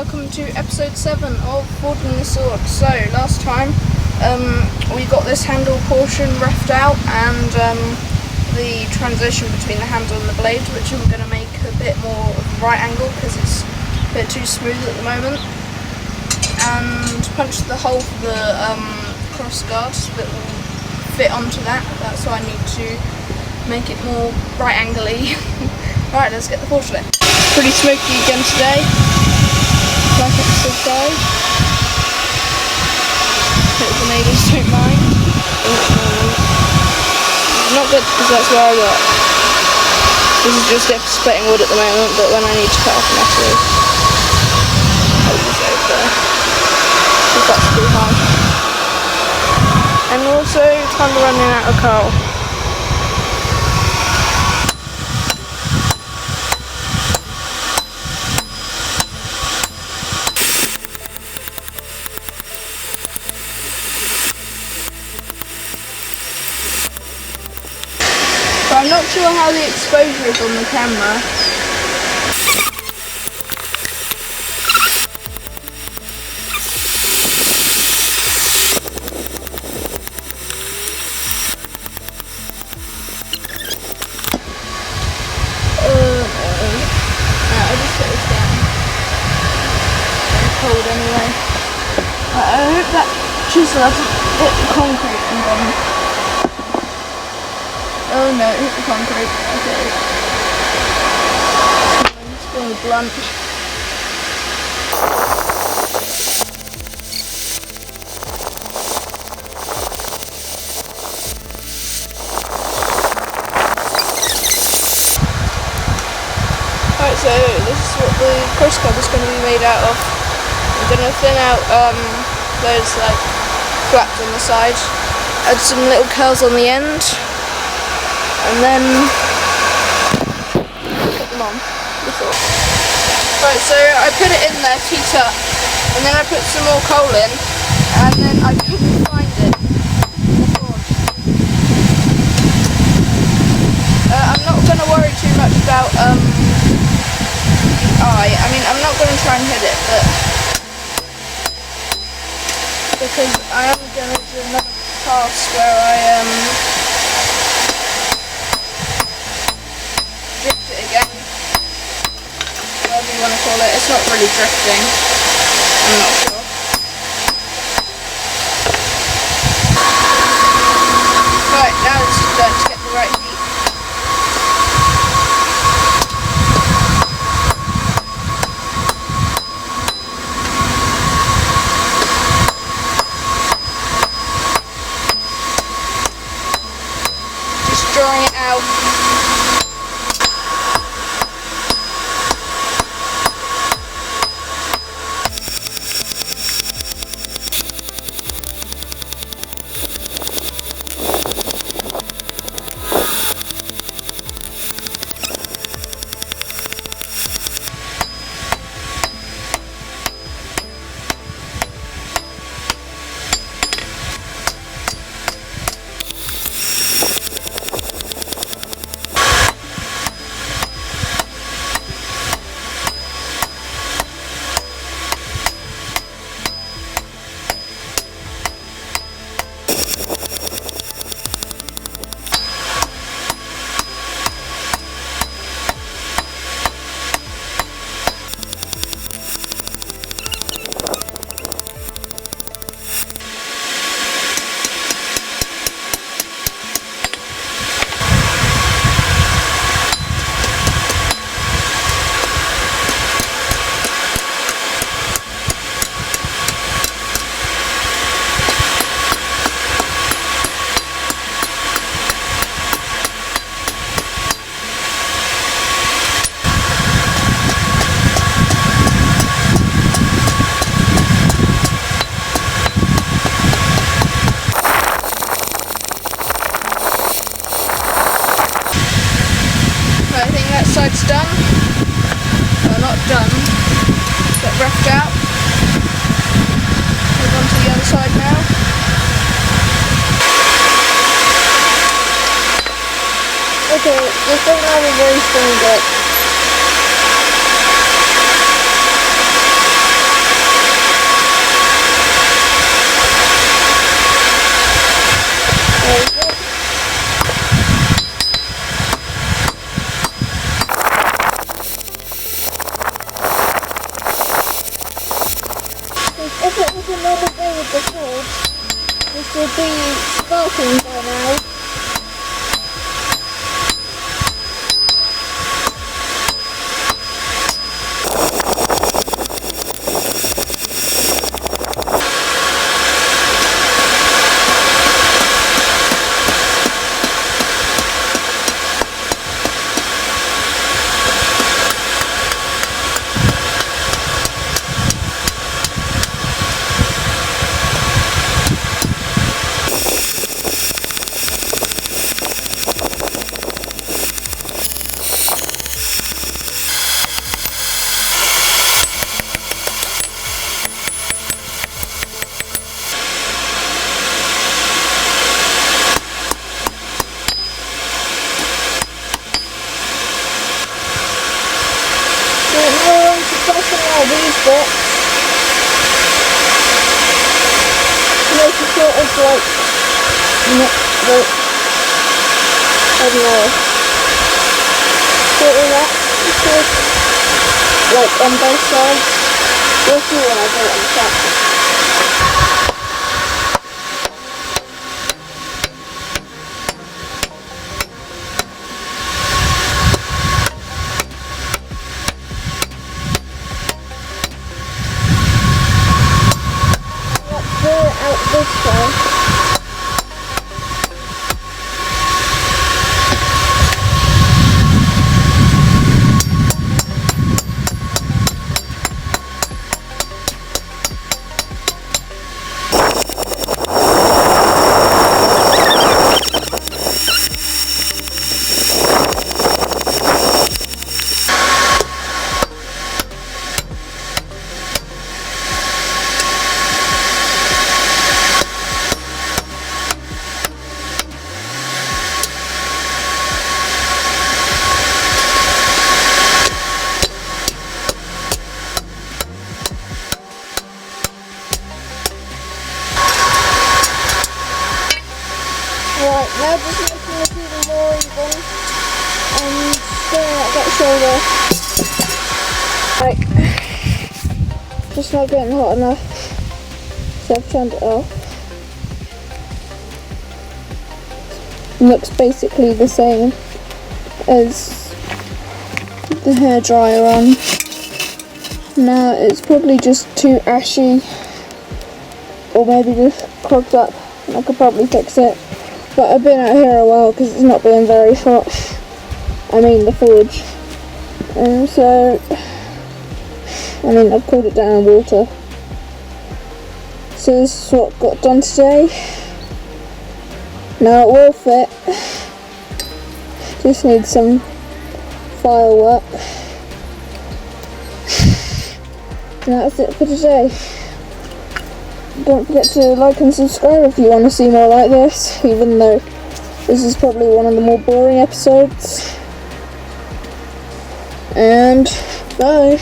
welcome to episode 7 of Forging the Sword. So, last time we got this handle portion roughed out and the transition between the handle and the blade, which I'm going to make a bit more of a right angle because it's a bit too smooth at the moment. And punched the hole for the crossguard that will fit onto that. That's why I need to make it more right angle-y. Right, let's get the portrait. Pretty smoky again today. Like episode 5. Hope the neighbours don't mind. Not good because that's where I work. This is just it for splitting wood at the moment, but when I need to cut off metal, I'll use it over there. If that's too hard. And also kind of running out of coal. I'm not sure how the exposure is on the camera. I'll just put this down. It's cold anyway. I hope that chisel hasn't hit the concrete and gone. Oh no, it hit the concrete. Okay. It's going blunt. Alright, so this is what the crossguard is going to be made out of. I'm going to thin out those like flaps on the side, add some little curls on the end. And then put them on. Right, so I put it in there, heat up, and then I put some more coal in, and then I couldn't find it. I'm not going to worry too much about the eye. I mean, I'm not going to try and hit it, but because I am going to do another pass where I drift it again, whatever you want to call it. It's not really drifting, I'm not sure. Right, now it's done to get the right heat. Just drawing it out. Side's done. Well, not done, but roughed out. Move on to the other side now. Okay, this doesn't have a very strong grip. working by now. These bits to make it sort of like, I don't know, sort of that, like on both sides. You'll see when I do it on the top. Out this way. Right, now just making it even more even and going out that shoulder. Right, just not getting hot enough, so I've turned it off. Looks basically the same as the hairdryer on. Now it's probably just too ashy, or maybe just clogged up, and I could probably fix it. But I've been out here a while because it's not been very hot. I mean the forge. And so, I've cooled it down in water. So this is what got done today. Now it will fit. Just need some firework. And that's it for today. Don't forget to like and subscribe if you want to see more like this, even though this is probably one of the more boring episodes. And bye.